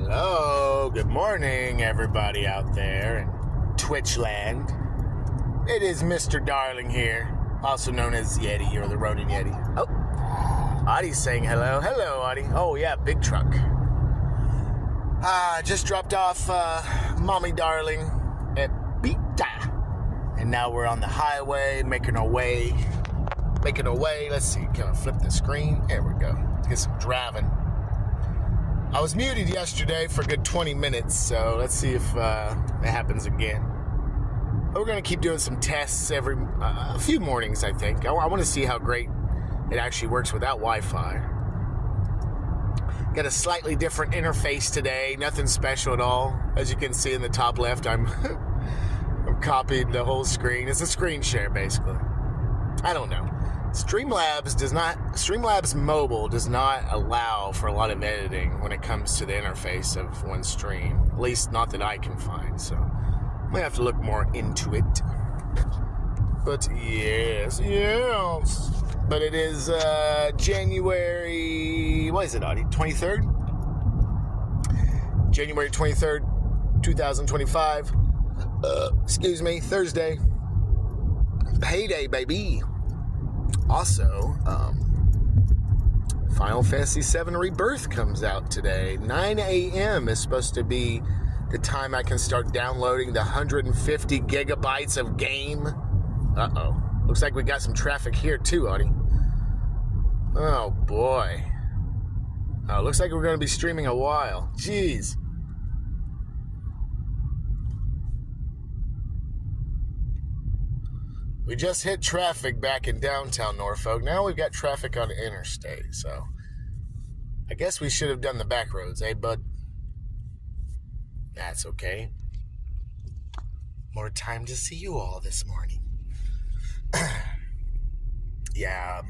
Hello, good morning, everybody out there in Twitchland. It is Mr. Darling here, also known as Yeti or the Ronin Yeti. Oh, Audie's saying hello. Hello, Audie. Oh, yeah, big truck. Just dropped off Mommy Darling at Pita. And now we're on the highway, making our way. Let's see, can I flip the screen? There we go. Get some driving. I was muted yesterday for a good 20 minutes, so let's see if it happens again. We're going to keep doing some tests every a few mornings, I think. I want to see how great it actually works without Wi-Fi. Got a slightly different interface today, nothing special at all. As you can see in the top left, I'm copied the whole screen. It's a screen share, basically. I don't know. Streamlabs Mobile does not allow for a lot of editing when it comes to the interface of one stream. At least not that I can find, so I'm gonna have to look more into it. But yes. But it is January, what is it, Audie? 23rd? January 23rd, 2025. Excuse me, Thursday. Payday, baby. Also, Final Fantasy VII Rebirth comes out today. 9 a.m. is supposed to be the time I can start downloading the 150 gigabytes of game. Uh-oh. Looks like we got some traffic here too, Audie. Oh, boy. Oh, looks like we're going to be streaming a while. Jeez. We just hit traffic back in downtown Norfolk. Now we've got traffic on the interstate, so I guess we should have done the back roads, eh, bud? That's okay. More time to see you all this morning. Yeah.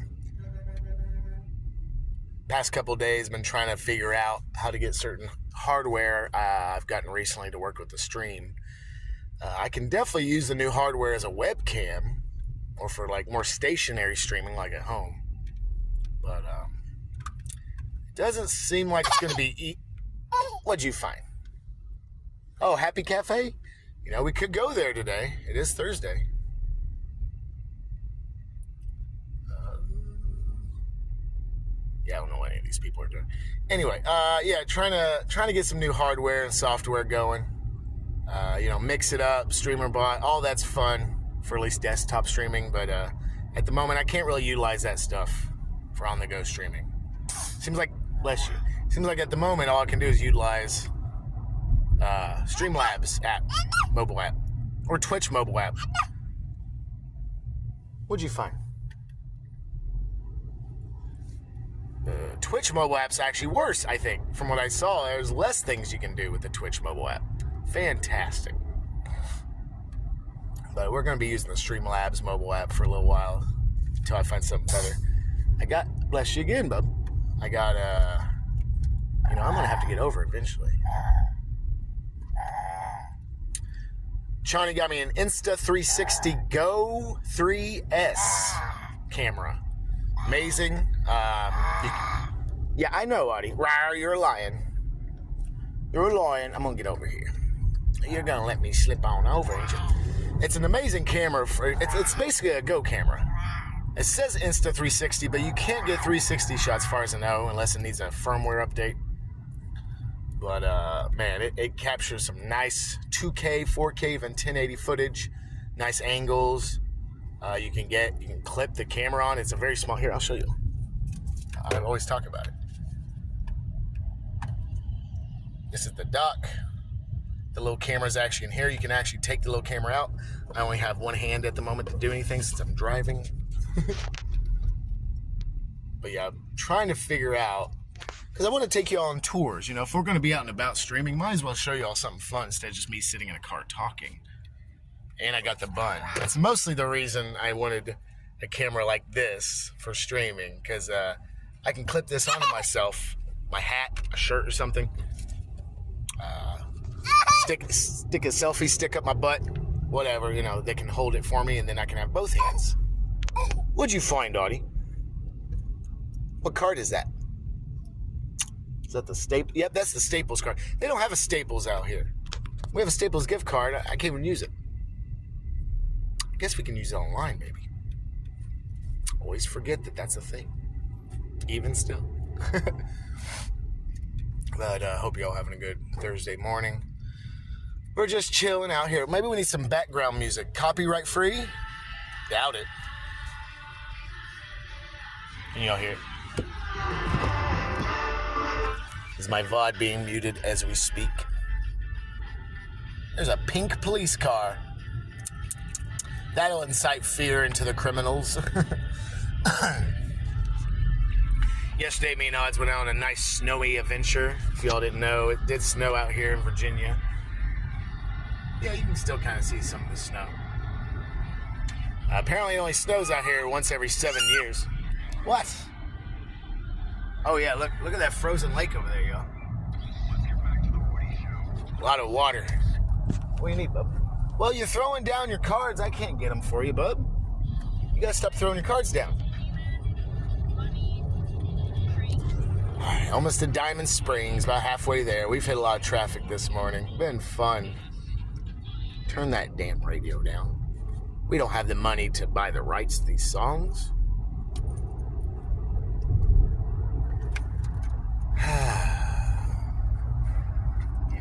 Past couple days, been trying to figure out how to get certain hardware I've gotten recently to work with the stream. I can definitely use the new hardware as a webcam, or for like more stationary streaming like at home. But it doesn't seem like it's going to be... What'd you find? Oh, Happy Cafe? You know, we could go there today. It is Thursday. Yeah, I don't know what any of these people are doing. Anyway, yeah, trying to get some new hardware and software going. Mix it up, StreamerBot, all that's fun for at least desktop streaming, but at the moment I can't really utilize that stuff for on-the-go streaming. Seems like at the moment all I can do is utilize Streamlabs app, mobile app, or Twitch mobile app. What'd you find? Twitch mobile app's actually worse, I think. From what I saw, there's less things you can do with the Twitch mobile app. Fantastic. But we're going to be using the Streamlabs mobile app for a little while until I find something better. Bless you again, bub. I'm going to have to get over it eventually. Shawnee got me an Insta360 Go 3S camera. Amazing. Yeah, I know, Audie. Rawr, you're lying. You're lying. I'm going to get over here. You're going to let me slip on over, ain't you? It's an amazing camera. It's basically a Go camera. It says Insta360, but you can't get 360 shots as far as I know unless it needs a firmware update. But, man, it captures some nice 2K, 4K, even 1080 footage. Nice angles. You can clip the camera on. It's a very small... Here, I'll show you. I always talk about it. This is the dock. The little camera's actually in here. You can actually take the little camera out. I only have one hand at the moment to do anything since I'm driving. But yeah, I'm trying to figure out, because I want to take you all on tours. If we're going to be out and about streaming, might as well show you all something fun instead of just me sitting in a car talking. And I got the bun. That's mostly the reason I wanted a camera like this for streaming, because I can clip this onto myself, my hat, a shirt or something. Stick a selfie stick up my butt, whatever, they can hold it for me, and then I can have both hands. What'd you find, Audie? What card is that? Is that the Staples? Yep, that's the Staples card. They don't have a Staples out here. We have a Staples gift card. I can't even use it. I guess we can use it online, maybe. Always forget that that's a thing. Even still. But hope you all having a good Thursday morning. We're just chilling out here. Maybe we need some background music. Copyright free? Doubt it. Can y'all hear it? Is my VOD being muted as we speak? There's a pink police car. That'll incite fear into the criminals. Yesterday, me and Odds went out on a nice snowy adventure. If y'all didn't know, it did snow out here in Virginia. Yeah, you can still kind of see some of the snow. Apparently it only snows out here once every 7 years. What? Oh yeah, look at that frozen lake over there, y'all. A lot of water. What do you need, bub? Well, you're throwing down your cards. I can't get them for you, bub. You gotta stop throwing your cards down. Alright, almost to Diamond Springs, about halfway there. We've hit a lot of traffic this morning. Been fun. Turn that damn radio down. We don't have the money to buy the rights to these songs.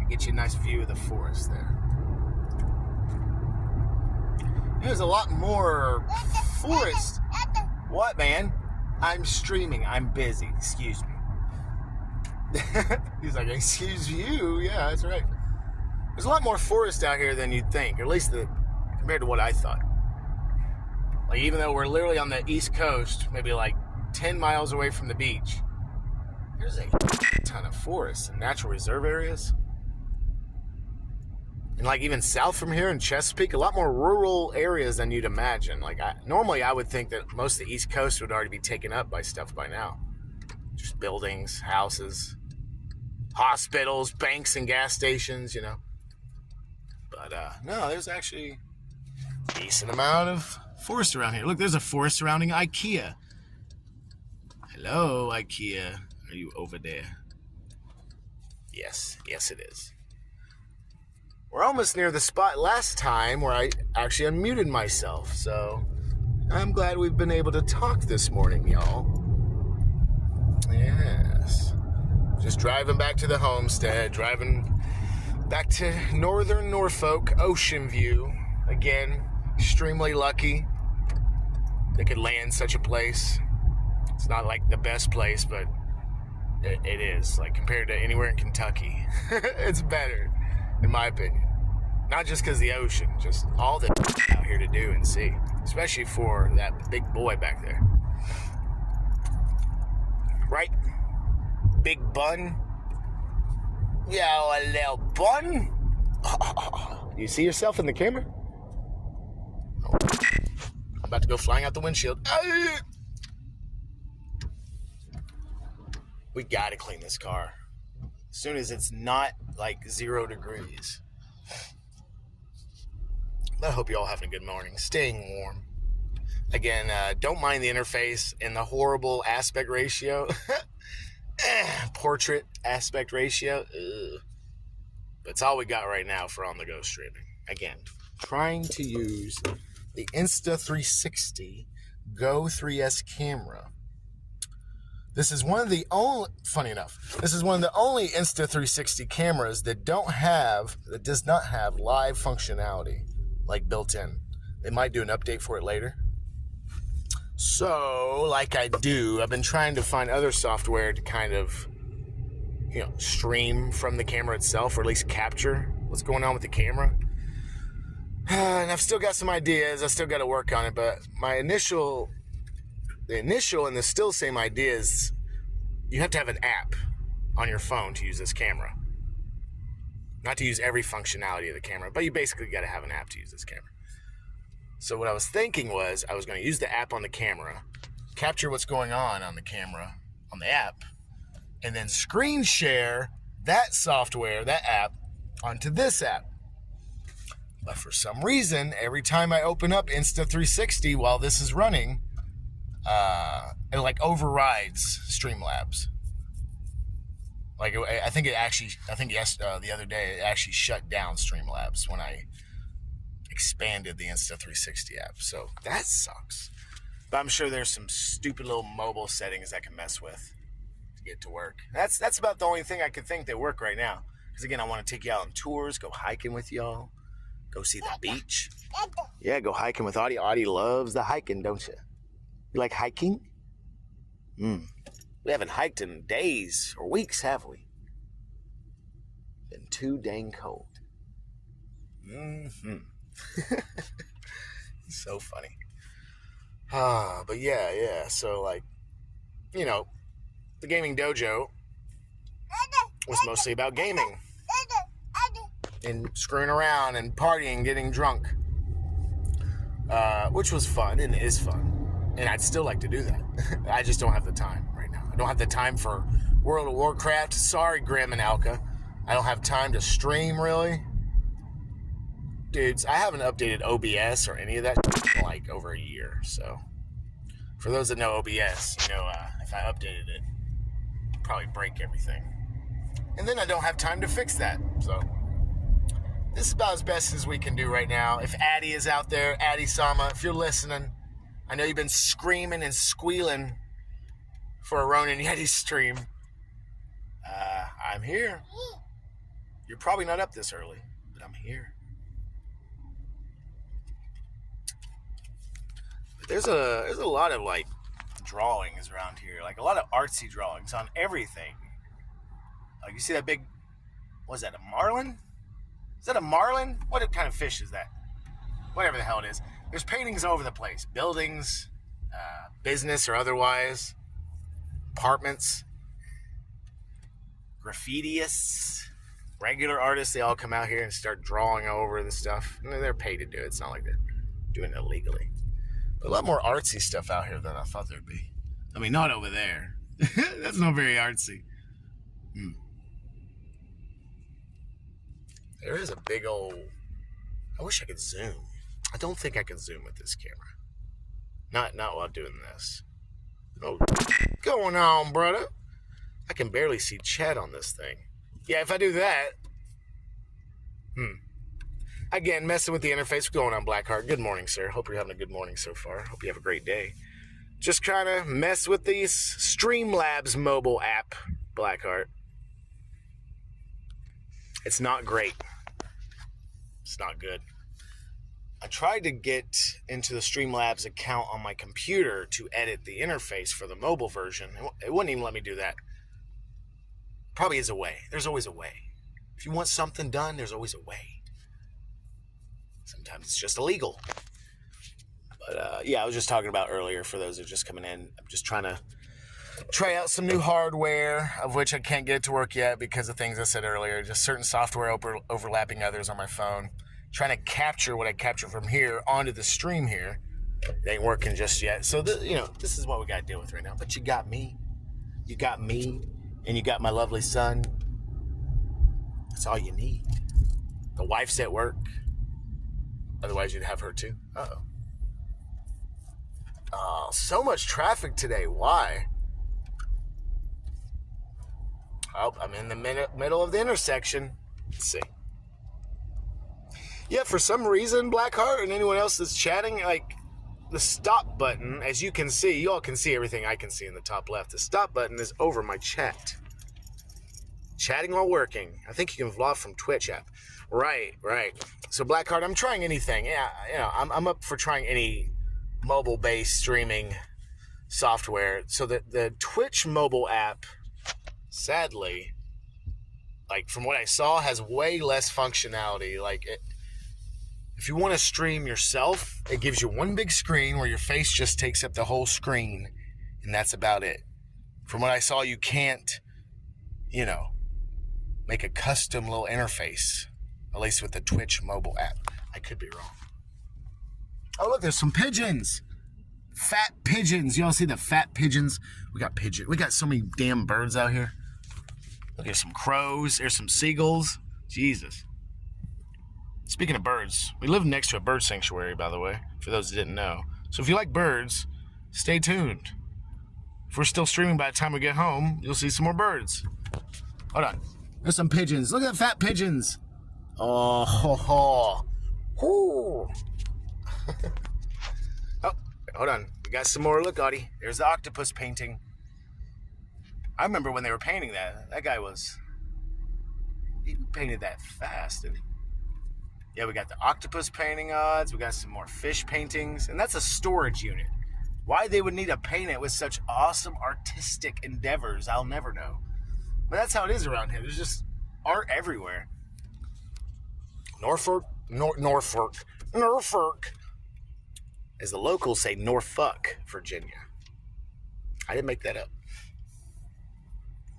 Get you a nice view of the forest there. There's a lot more forest. What, man? I'm streaming. I'm busy. Excuse me. He's like, excuse you? Yeah, that's right. There's a lot more forest out here than you'd think, or at least compared to what I thought. Like, even though we're literally on the East Coast, maybe like 10 miles away from the beach, there's a ton of forests and natural reserve areas. And like even south from here in Chesapeake, a lot more rural areas than you'd imagine. Like normally I would think that most of the East Coast would already be taken up by stuff by now. Just buildings, houses, hospitals, banks, and gas stations, you know. But no, there's actually a decent amount of forest around here. Look, there's a forest surrounding IKEA. Hello, IKEA. Are you over there? Yes, yes it is. We're almost near the spot last time where I actually unmuted myself, so I'm glad we've been able to talk this morning, y'all. Yes. Just driving back to the homestead, driving back to northern Norfolk, Ocean View. Again, extremely lucky they could land such a place. It's not like the best place, but it is. Like compared to anywhere in Kentucky, it's better, in my opinion. Not just because of the ocean, just all the out here to do and see, especially for that big boy back there. Right? Big bun. Yeah, a little bun. You see yourself in the camera? Oh. I'm about to go flying out the windshield. We gotta clean this car as soon as it's not like 0 degrees. I hope you all having a good morning, staying warm. Again, don't mind the interface and the horrible aspect ratio. Portrait aspect ratio. Ugh. But it's all we got right now for on the go streaming. Again, trying to use the Insta360 Go 3S camera. This is one of the only, funny enough, this is one of the only Insta360 cameras that does not have live functionality, like built in. They might do an update for it later. So, like I do, I've been trying to find other software to kind of, stream from the camera itself, or at least capture what's going on with the camera. And I've still got some ideas. I still got to work on it, but the initial and the still same idea is you have to have an app on your phone to use this camera. Not to use every functionality of the camera, but you basically got to have an app to use this camera. So what I was thinking was I was going to use the app on the camera, capture what's going on the camera, on the app, and then screen share that software, that app, onto this app. But for some reason, every time I open up Insta360 while this is running, it like overrides Streamlabs. Like, I think the other day it actually shut down Streamlabs when I expanded the Insta360 app. So that sucks. But I'm sure there's some stupid little mobile settings I can mess with to get to work. That's about the only thing I could think that work right now. Because again, I want to take you out on tours, go hiking with y'all, go see the beach. Yeah, go hiking with Audie. Audie loves the hiking, don't you? You like hiking? We haven't hiked in days or weeks, have we? Been too dang cold. So funny. But yeah. So, like, you know, the gaming dojo was mostly about gaming and screwing around and partying, getting drunk, which was fun and is fun. And I'd still like to do that. I just don't have the time right now. I don't have the time for World of Warcraft. Sorry, Graham and Alka. I don't have time to stream, really. Dudes, I haven't updated OBS or any of that in like over a year. So, for those that know OBS, you know, if I updated it, I'd probably break everything. And then I don't have time to fix that. So, this is about as best as we can do right now. If Addie is out there, Addie Sama, if you're listening, I know you've been screaming and squealing for a Ronin Yeti stream. I'm here. You're probably not up this early, but I'm here. But there's a lot of like drawings around here, like a lot of artsy drawings on everything. Like you see that big, what is that, a marlin? Is that a marlin? What kind of fish is that? Whatever the hell it is. There's paintings all over the place. Buildings, business or otherwise, apartments, graffitiists, regular artists. They all come out here and start drawing over the stuff. And they're paid to do it. It's not like they're doing it illegally. But a lot more artsy stuff out here than I thought there'd be. I mean, not over there. That's not very artsy. There is a big old... I wish I could zoom. I don't think I can zoom with this camera. Not while doing this. Oh, what's going on, brother? I can barely see chat on this thing. Yeah, if I do that... Again, messing with the interface. What's going on, Blackheart? Good morning, sir. Hope you're having a good morning so far. Hope you have a great day. Just trying to mess with the Streamlabs mobile app, Blackheart. It's not great. It's not good. I tried to get into the Streamlabs account on my computer to edit the interface for the mobile version. It wouldn't even let me do that. Probably is a way. There's always a way. If you want something done, there's always a way. Sometimes it's just illegal. But yeah, I was just talking about earlier for those that are just coming in. I'm just trying to try out some new hardware, of which I can't get it to work yet because of things I said earlier. Just certain software overlapping others on my phone. Trying to capture what I capture from here onto the stream here. It ain't working just yet. So, this is what we got to deal with right now. But you got me. You got me. And you got my lovely son. That's all you need. The wife's at work. Otherwise, you'd have her too. Uh-oh. Oh, so much traffic today. Why? Oh, I'm in the middle of the intersection. Let's see. Yeah, for some reason, Blackheart and anyone else that's chatting, like, the stop button, as you can see, you all can see everything I can see in the top left. The stop button is over my chat. Chatting while working. I think you can vlog from Twitch app. Right. So, Blackheart, I'm trying anything. Yeah, I'm up for trying any mobile-based streaming software. So, the Twitch mobile app, sadly, like, from what I saw, has way less functionality. Like, if you want to stream yourself, it gives you one big screen where your face just takes up the whole screen, and that's about it. From what I saw, you can't, make a custom little interface, at least with the Twitch mobile app. I could be wrong. Oh, look, there's some pigeons. Fat pigeons. Y'all see the fat pigeons? We got so many damn birds out here. Look, there's some crows. There's some seagulls. Jesus. Speaking of birds, we live next to a bird sanctuary, by the way, for those that didn't know. So if you like birds, stay tuned. If we're still streaming by the time we get home, you'll see some more birds. Hold on. There's some pigeons. Look at the fat pigeons. Oh, ho, ho. Whoo. Oh, hold on. We got some more. Look, Audie. There's the octopus painting. I remember when they were painting that. That guy was... He painted that fast, didn't he? Yeah, we got the octopus painting odds. We got some more fish paintings. And that's a storage unit. Why they would need to paint it with such awesome artistic endeavors, I'll never know. But that's how it is around here. There's just art everywhere. Norfolk, as the locals say, Norfolk, Virginia. I didn't make that up.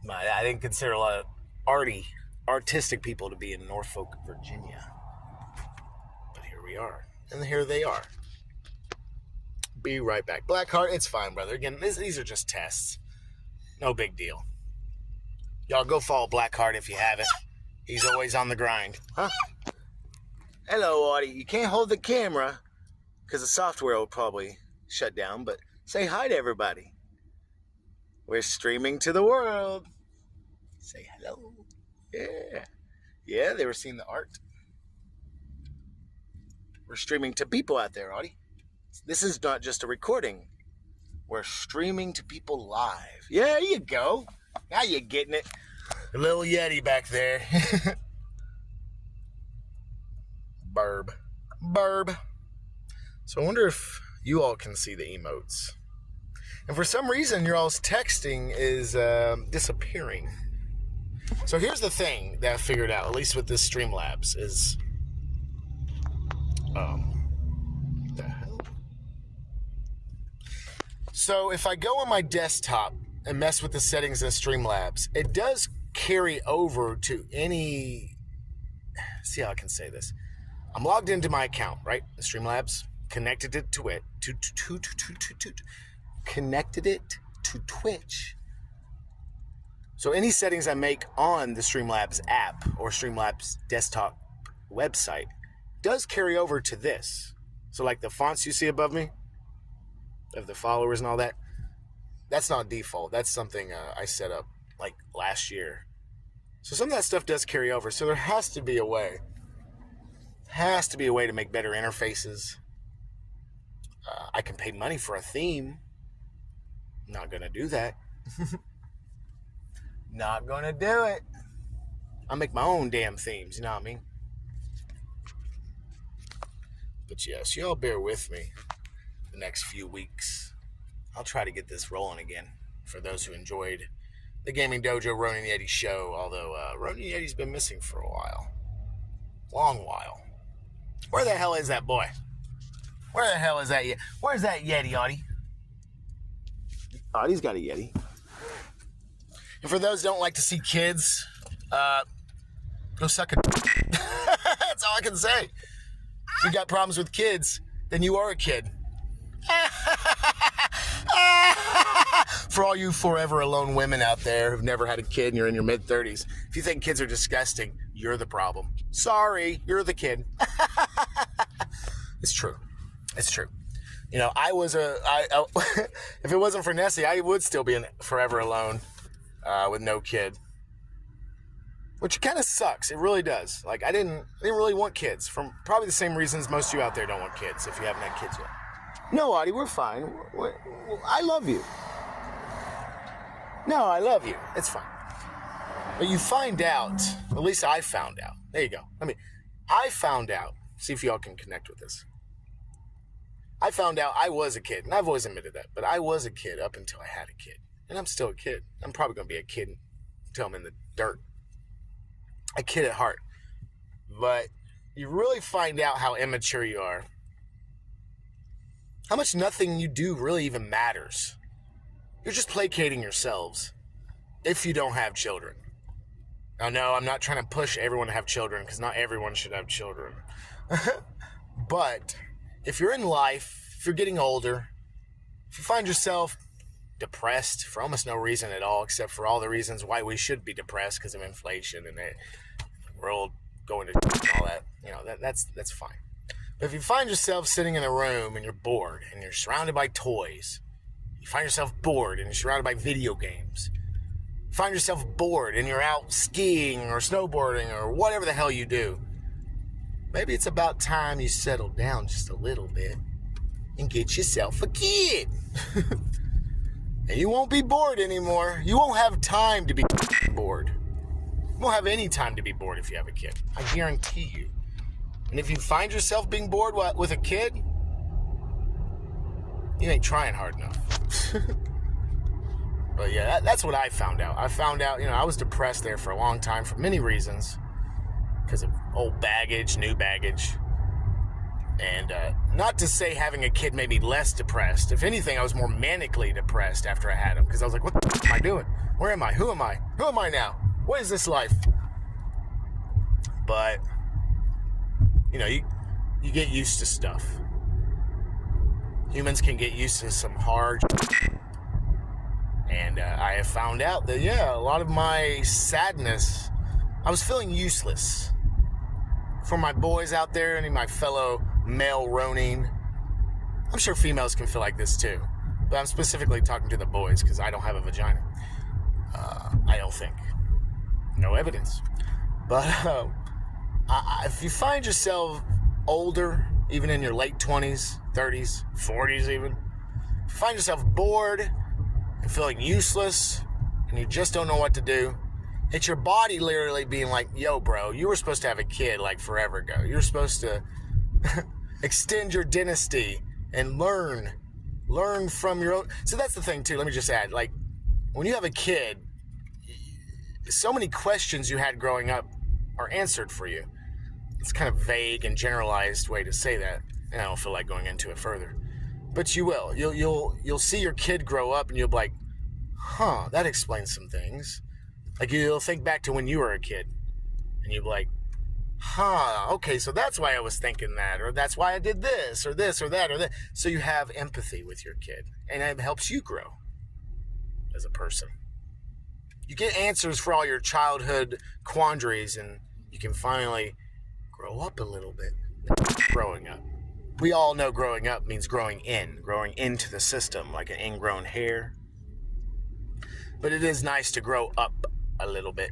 I didn't consider a lot of artistic people to be in Norfolk, Virginia. But here we are, and here they are. Be right back. Blackheart, it's fine, brother. Again, these are just tests. No big deal. Y'all go follow Blackheart if you haven't. He's always on the grind. Huh? Hello, Audie. You can't hold the camera because the software will probably shut down, but say hi to everybody. We're streaming to the world. Say hello. Yeah. Yeah, they were seeing the art. We're streaming to people out there, Audie. This is not just a recording. We're streaming to people live. Yeah, there you go. Now you're getting it. A little Yeti back there. Burb. So I wonder if you all can see the emotes. And for some reason, your all's texting is disappearing. So here's the thing that I figured out, at least with this Streamlabs, is... the hell? So if I go on my desktop and mess with the settings in Streamlabs, it does carry over to any... See how I can say this. I'm logged into my account, right? Streamlabs, connected it to it, connected it to Twitch. So any settings I make on the Streamlabs app or Streamlabs desktop website does carry over to this. So like the fonts you see above me, of the followers and all that, that's not default. That's something I set up like last year. So some of that stuff does carry over. So there has to be a way. Has to be a way to make better interfaces. I can pay money for a theme. Not gonna do that. Not gonna do it. I'll make my own damn themes, you know what I mean? But yes, y'all bear with me the next few weeks. I'll try to get this rolling again for those who enjoyed the Gaming Dojo Ronin Yeti show, although Ronin Yeti's been missing for a while. Long while. Where the hell is that boy? Where the hell is that Yeti? Where's that Yeti, Audie? Audie's got a Yeti. And for those who don't like to see kids, go suck a... That's all I can say. If you got problems with kids, then you are a kid. For all you forever alone women out there who've never had a kid and you're in your mid-30s, if you think kids are disgusting, you're the problem. Sorry, you're the kid. It's true. It's true. You know, if it wasn't for Nessie, I would still be forever alone with no kid. Which kind of sucks. It really does. Like, I didn't really want kids. From probably the same reasons most of you out there don't want kids if you haven't had kids yet. No, Audie, we're fine. I love you. No, I love you. It's fine. But you find out, at least I found out. There you go. I found out. See if y'all can connect with this. I found out I was a kid, and I've always admitted that, but I was a kid up until I had a kid. And I'm still a kid. I'm probably going to be a kid until I'm in the dirt. A kid at heart. But you really find out how immature you are. How much nothing you do really even matters. You're just placating yourselves if you don't have children. Now, no, I'm not trying to push everyone to have children because not everyone should have children. But if you're in life, if you're getting older, if you find yourself depressed for almost no reason at all, except for all the reasons why we should be depressed because of inflation and the world going to all that, you know, that's fine. But if you find yourself sitting in a room and you're bored and you're surrounded by toys, you find yourself bored and you're surrounded by video games, find yourself bored and you're out skiing or snowboarding or whatever the hell you do, maybe it's about time you settle down just a little bit and get yourself a kid. And you won't be bored anymore. You won't have time to be bored. You won't have any time to be bored if you have a kid. I guarantee you. And if you find yourself being bored with a kid, you ain't trying hard enough. But yeah, that's what I found out. I found out, I was depressed there for a long time for many reasons. Because of old baggage, new baggage. And not to say having a kid made me less depressed. If anything, I was more manically depressed after I had him. Because I was like, what the f*** am I doing? Where am I? Who am I? Who am I now? What is this life? But, you get used to stuff. Humans can get used to some hard and I have found out that, a lot of my sadness, I was feeling useless. For my boys out there and my fellow male Ronin, I'm sure females can feel like this too, but I'm specifically talking to the boys because I don't have a vagina. I don't think. No evidence. But if you find yourself older, even in your late 20s, 30s, 40s even, if you find yourself bored and feeling useless and you just don't know what to do, it's your body literally being like, yo, bro, you were supposed to have a kid like forever ago. You were supposed to extend your dynasty and learn from your own. So that's the thing too. Let me just add, like, when you have a kid, so many questions you had growing up are answered for you. It's kind of vague and generalized way to say that, and I don't feel like going into it further. But you will. You'll see your kid grow up, and you'll be like, huh, that explains some things. Like, you'll think back to when you were a kid, and you'll be like, huh, okay, so that's why I was thinking that, or that's why I did this, or this, or that, or that. So you have empathy with your kid, and it helps you grow as a person. You get answers for all your childhood quandaries, and you can finally grow up a little bit. Growing up. We all know growing up means growing into the system, like an ingrown hair. But it is nice to grow up a little bit.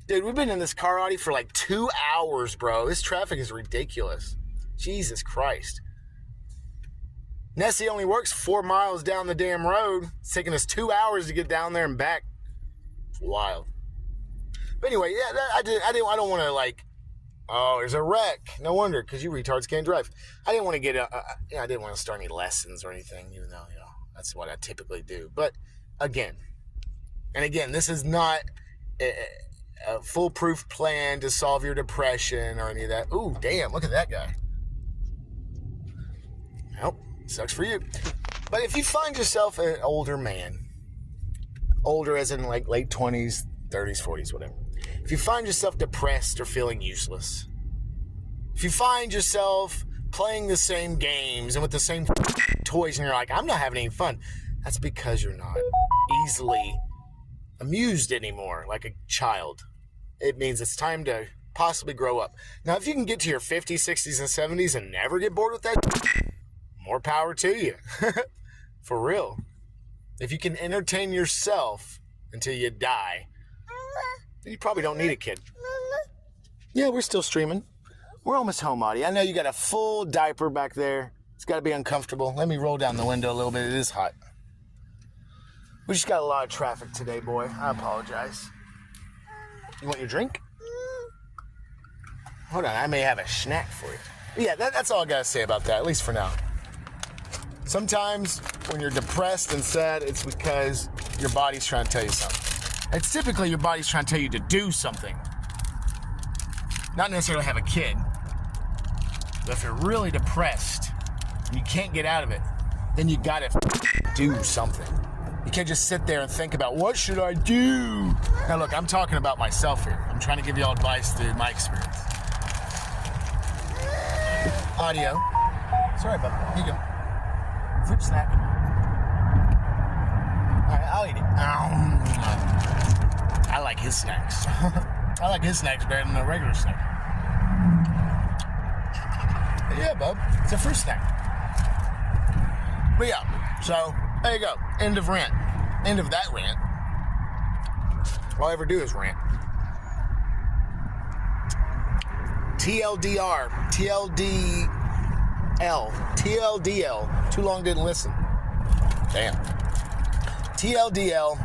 Dude, we've been in this car, Audi, for like 2 hours, bro. This traffic is ridiculous. Jesus Christ. Nessie only works 4 miles down the damn road. It's taking us 2 hours to get down there and back. It's wild. But anyway, yeah, I don't want to like, oh, there's a wreck. No wonder, because you retards can't drive. I didn't want to get I didn't want to start any lessons or anything, even though, that's what I typically do. But again, this is not a foolproof plan to solve your depression or any of that. Ooh, damn, look at that guy. Well, sucks for you. But if you find yourself an older man, older as in like late 20s, 30s, 40s, whatever. If you find yourself depressed or feeling useless, if you find yourself playing the same games and with the same toys and you're like, I'm not having any fun, that's because you're not easily amused anymore like a child. It means it's time to possibly grow up. Now, if you can get to your 50s, 60s, and 70s and never get bored with that, more power to you. For real. If you can entertain yourself until you die, then you probably don't need a kid. Yeah, we're still streaming. We're almost home, Audie. I know you got a full diaper back there. It's got to be uncomfortable. Let me roll down the window a little bit. It is hot. We just got a lot of traffic today, boy. I apologize. You want your drink? Hold on, I may have a snack for you. Yeah, that's all I got to say about that, at least for now. Sometimes when you're depressed and sad, it's because your body's trying to tell you something. It's typically your body's trying to tell you to do something. Not necessarily have a kid. But if you're really depressed and you can't get out of it, then you gotta do something. You can't just sit there and think about, what should I do? Now look, I'm talking about myself here. I'm trying to give you all advice through my experience. Audio. Sorry about that. Here you go. Fruit snack. Alright, I'll eat it. I like his snacks. I like his snacks better than a regular snack. But yeah, bub. It's a fruit snack. But yeah, so there you go. End of rant. End of that rant. All I ever do is rant. TLDR, TLDL. Too long didn't listen. Damn. TLDL.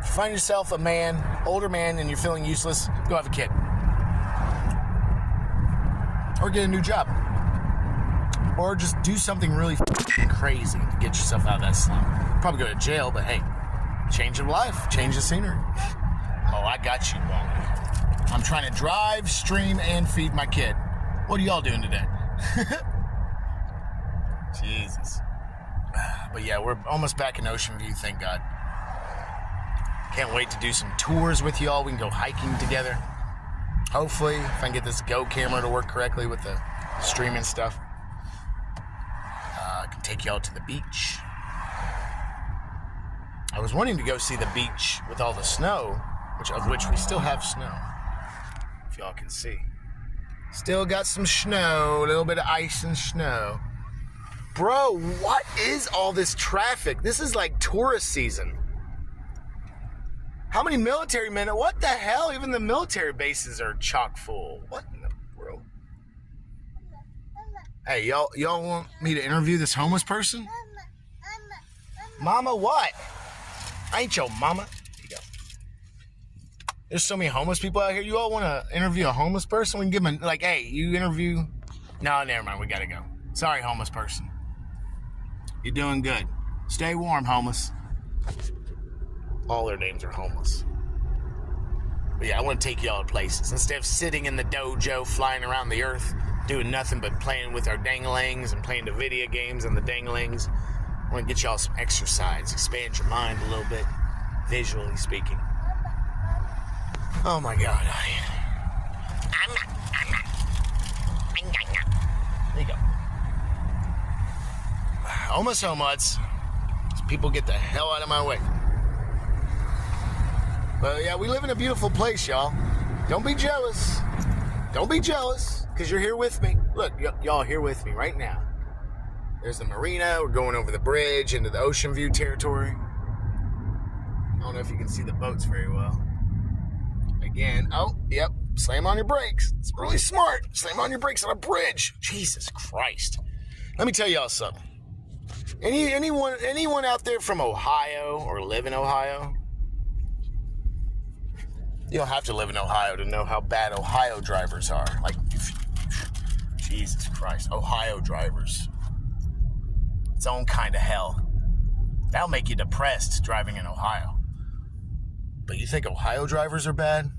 Find yourself a man, older man, and you're feeling useless, go have a kid. Or get a new job. Or just do something really crazy to get yourself out of that slump. Probably go to jail, but hey, change of life, change the scenery. Oh, I got you, Wally. I'm trying to drive, stream, and feed my kid. What are y'all doing today? Jesus. But yeah, we're almost back in Ocean View, thank God. Can't wait to do some tours with y'all. We can go hiking together. Hopefully, if I can get this Go camera to work correctly with the streaming stuff, I can take y'all to the beach. I was wanting to go see the beach with all the snow, of which we still have snow. If y'all can see. Still got some snow, a little bit of ice and snow. Bro, what is all this traffic? This is like tourist season. How many military men? What the hell? Even the military bases are chock full. What in the world? Hey, y'all want me to interview this homeless person? Mama, what? I ain't your mama. Here you go. There's so many homeless people out here. You all want to interview a homeless person? We can give them, like, hey, you interview... No, never mind. We got to go. Sorry, homeless person. You're doing good. Stay warm, homeless. All their names are homeless. But yeah, I want to take y'all to places. Instead of sitting in the dojo, flying around the earth, doing nothing but playing with our danglings and playing the video games and the danglings, I want to get y'all some exercise, expand your mind a little bit, visually speaking. Oh my God. There you go. Almost home, Muds. People get the hell out of my way. But yeah, we live in a beautiful place, y'all. Don't be jealous. Don't be jealous, because you're here with me. Look, y'all are here with me right now. There's the marina. We're going over the bridge into the Ocean View territory. I don't know if you can see the boats very well. Again, oh, yep, slam on your brakes. It's really smart. Slam on your brakes on a bridge. Jesus Christ. Let me tell y'all something. Anyone out there from Ohio or live in Ohio? You don't have to live in Ohio to know how bad Ohio drivers are. Like, Jesus Christ, Ohio drivers. Its own kind of hell. That'll make you depressed driving in Ohio. But you think Ohio drivers are bad?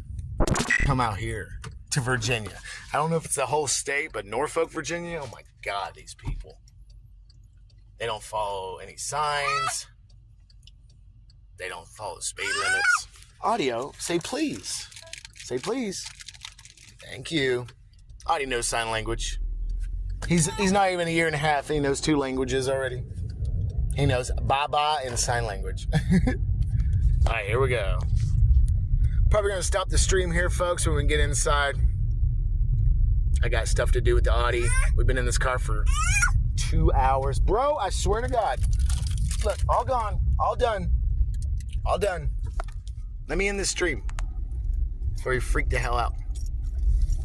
Come out here to Virginia. I don't know if it's the whole state, but Norfolk, Virginia, oh my God, these people. They don't follow any signs. They don't follow speed limits. Audio, say please. Say please. Thank you. Audie knows sign language. He's not even a year and a half. He knows 2 languages already. He knows Baba and sign language. All right, here we go. Probably going to stop the stream here, folks, when we get inside. I got stuff to do with the Audi. We've been in this car for 2 hours. Bro, I swear to God. Look, all gone. All done. All done. Let me end this stream before you freak the hell out.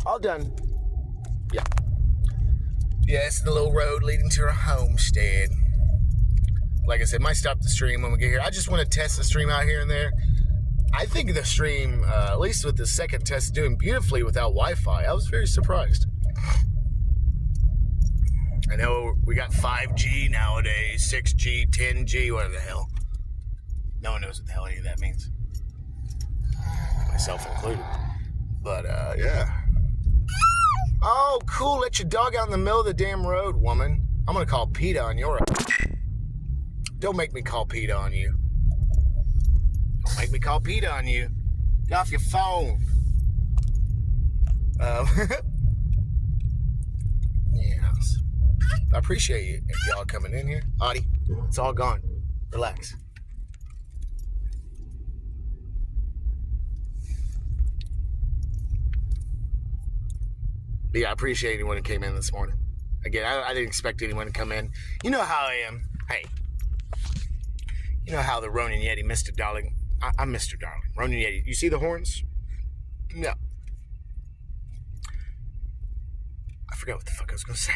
All done. Yeah. Yeah, it's the little road leading to our homestead. Like I said, might stop the stream when we get here. I just want to test the stream out here and there. I think the stream, at least with the second test, is doing beautifully without Wi-Fi. I was very surprised. I know we got 5G nowadays, 6G, 10G, whatever the hell. No one knows what the hell any of that means. Myself included. But, yeah. Oh, cool. Let your dog out in the middle of the damn road, woman. I'm going to call PETA on your... Don't make me call PETA on you. Don't make me call PETA on you. Get off your phone. Yes. I appreciate y'all coming in here. Audie, it's all gone. Relax. But yeah, I appreciate anyone who came in this morning. Again, I didn't expect anyone to come in. You know how I am. Hey. You know how the Ronin Yeti, Mr. Darling, I'm Mr. Darling. Ronin Yeti. You see the horns? No. I forgot what the fuck I was going to say.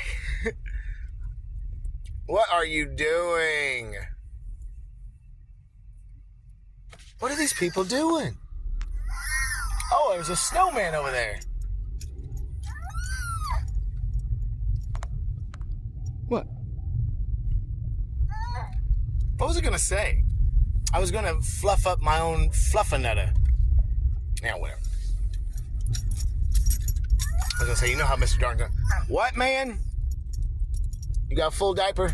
What are you doing? What are these people doing? Oh, there's a snowman over there. What? What was I gonna say? I was gonna fluff up my own fluffinetta. Yeah, whatever. I was gonna say, you know how Mr. Darn. What, man? You got a full diaper?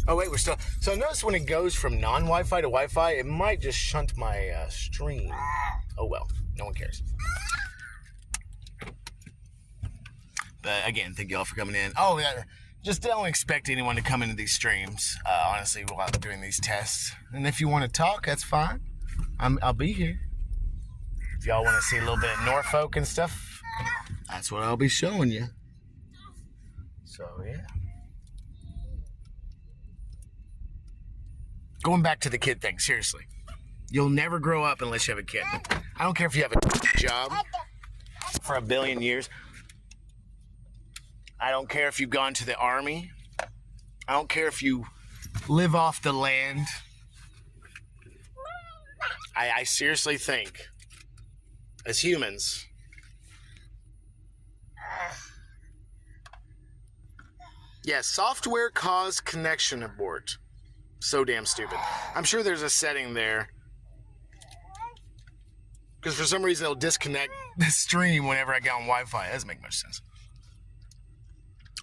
Oh, wait, we're still... So notice when it goes from non-Wi-Fi to Wi-Fi, it might just shunt my stream. Oh, well. No one cares. But, again, thank you all for coming in. Oh, yeah. Just don't expect anyone to come into these streams, honestly, while I'm doing these tests. And if you want to talk, that's fine. I'll be here. If y'all want to see a little bit of Norfolk and stuff, that's what I'll be showing you. So, yeah. Going back to the kid thing, seriously. You'll never grow up unless you have a kid. I don't care if you have a job for 1 billion years. I don't care if you've gone to the army. I don't care if you live off the land. I seriously think, as humans, yeah, software caused connection abort. So damn stupid. I'm sure there's a setting there. Because for some reason it'll disconnect the stream whenever I get on Wi-Fi. That doesn't make much sense.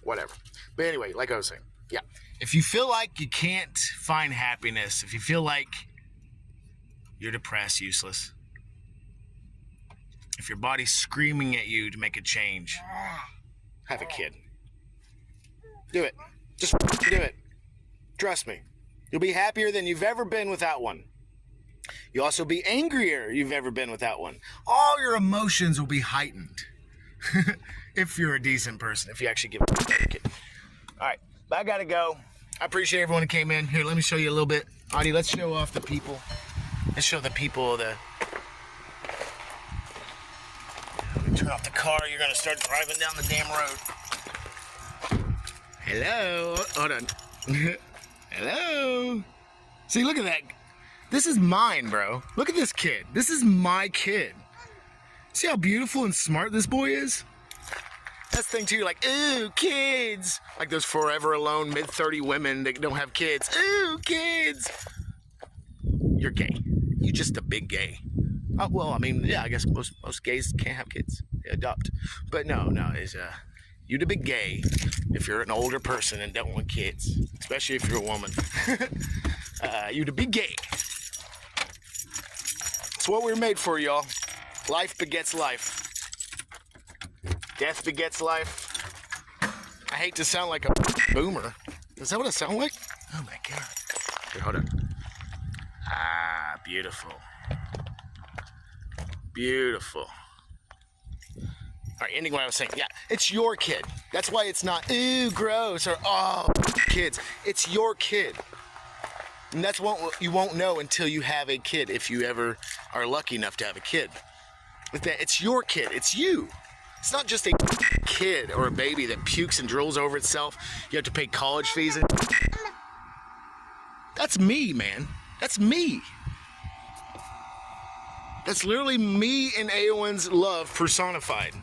Whatever. But anyway, like I was saying, yeah. If you feel like you can't find happiness, if you feel like you're depressed, useless, if your body's screaming at you to make a change, have a kid. Do it. Just do it. Trust me. You'll be happier than you've ever been without one. You'll also be angrier you've ever been without one. All your emotions will be heightened. If you're a decent person, if you actually give a kid. All right, but I gotta go. I appreciate everyone who came in. Here, let me show you a little bit. Audie, let's show off the people. Let's show the people the... Turn off the car. You're gonna start driving down the damn road. Hello. Hold on. Hello. See, look at that. This is mine, bro. Look at this kid. This is my kid. See how beautiful and smart this boy is? That's the thing too, you're like, ooh, kids. Like those forever alone mid-30 women that don't have kids. Ooh, kids. You're gay. You're just a big gay. Oh, well, I mean, yeah, I guess most gays can't have kids. They adopt. But no, it's you the big gay if you're an older person and don't want kids, especially if you're a woman. You the big gay. It's what we're made for, y'all. Life begets life. Death begets life. I hate to sound like a boomer. Is that what I sound like? Oh my god. Here, hold on. Ah, beautiful. Beautiful. All right, ending what I was saying. Yeah, it's your kid. That's why it's not, ooh, gross, or, oh, kids. It's your kid. And that's what you won't know until you have a kid, if you ever are lucky enough to have a kid. It's your kid. It's you. It's not just a kid or a baby that pukes and drools over itself. You have to pay college fees. That's me, man. That's me. That's literally me and Aowen's love personified.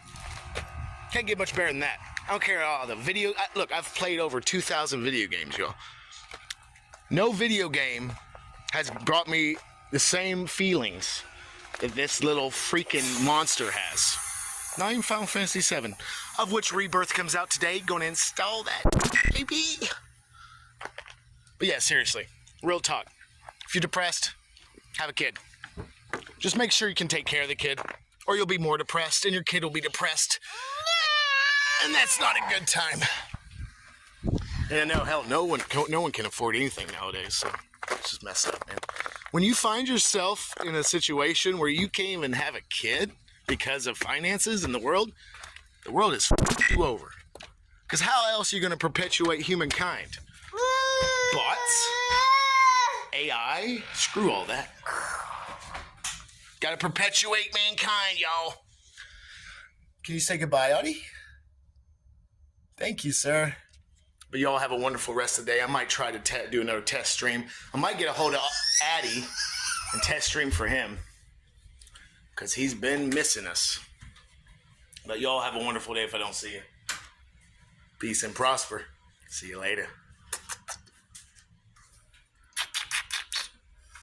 Can't get much better than that. I don't care all the video. Look, I've played over 2,000 video games, y'all. No video game has brought me the same feelings that this little freaking monster has. Not even Final Fantasy VII, of which Rebirth comes out today. Gonna install that, baby. But yeah, seriously, real talk. If you're depressed, have a kid. Just make sure you can take care of the kid, or you'll be more depressed, and your kid will be depressed. And that's not a good time. And no, hell, no one can afford anything nowadays, so it's just messed up, man. When you find yourself in a situation where you can't even have a kid because of finances in the world is you over. Because how else are you going to perpetuate humankind? Bots? AI? Screw all that. Gotta perpetuate mankind, y'all. Can you say goodbye, Audie? Thank you, sir. But y'all have a wonderful rest of the day. I might try to do another test stream. I might get a hold of Addy and test stream for him, because he's been missing us. But y'all have a wonderful day if I don't see you. Peace and prosper. See you later.